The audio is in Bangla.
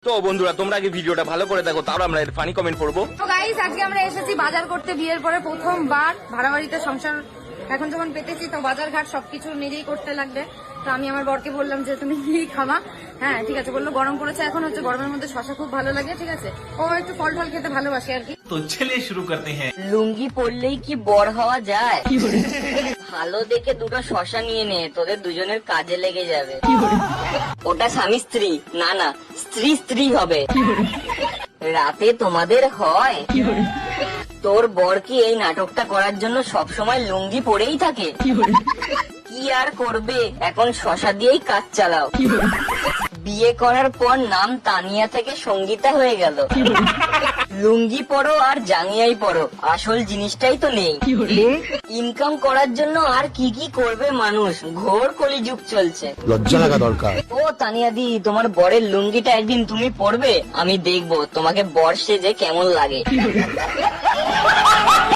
তো বন্ধুরা তোমরা আগে ভিডিওটা ভালো করে দেখো, তারপর আমরা এর ফানি কমেন্ট করবো। তো গাইস আজকে আমরা এসেছি বাজার করতে, বিয়ের পরে প্রথমবার ভাড়া বাড়িতে সংসার এখন যখন পেতেছি তো বাজার ঘাট সবকিছু নিজেই করতে লাগবে। তো আমি আমার বরকে বললাম যে তুমি গিয়ে খাওয়া। হ্যাঁ ঠিক আছে বললো, গরম পড়েছে এখন, হচ্ছে গরমের মধ্যে শশা খুব ভালো লাগে, ঠিক আছে ও একটু ফল ফল খেতে ভালোবাসে আর কি। তো চলিए शुरू करते हैं। লুঙ্গি পরলেই কি বর হওয়া যায়? ভালো দেখে দুটো শশা নিয়ে নে, তোদের দুজনের কাজে লেগে যাবে। ওটা স্বামী স্ত্রী না, না স্ত্রী স্ত্রী হবে। রাতে তোমাদের হয়? তোর বর কি এই নাটকটা করার জন্য সব সময় লুঙ্গি পরেই থাকে? কি আর করবে, এখন শশা দিয়েই কাজ চালাও। বিয়ে করার পর নাম তানিয়া থেকে সঙ্গীতা হয়ে গেল। লুঙ্গি পরো আর জাঙ্গিয়াই পরো, আসল জিনিসটাই তো নেই। ইনকাম করার জন্য আর কি কি করবে মানুষ, ঘোর কলিযুগ চলছে। লজ্জা লাগা দরকার। ও তানিয়া দি, তোমার বরের লুঙ্গিটা একদিন তুমি পরবে, আমি দেখবো তোমাকে বর সেজে কেমন লাগে।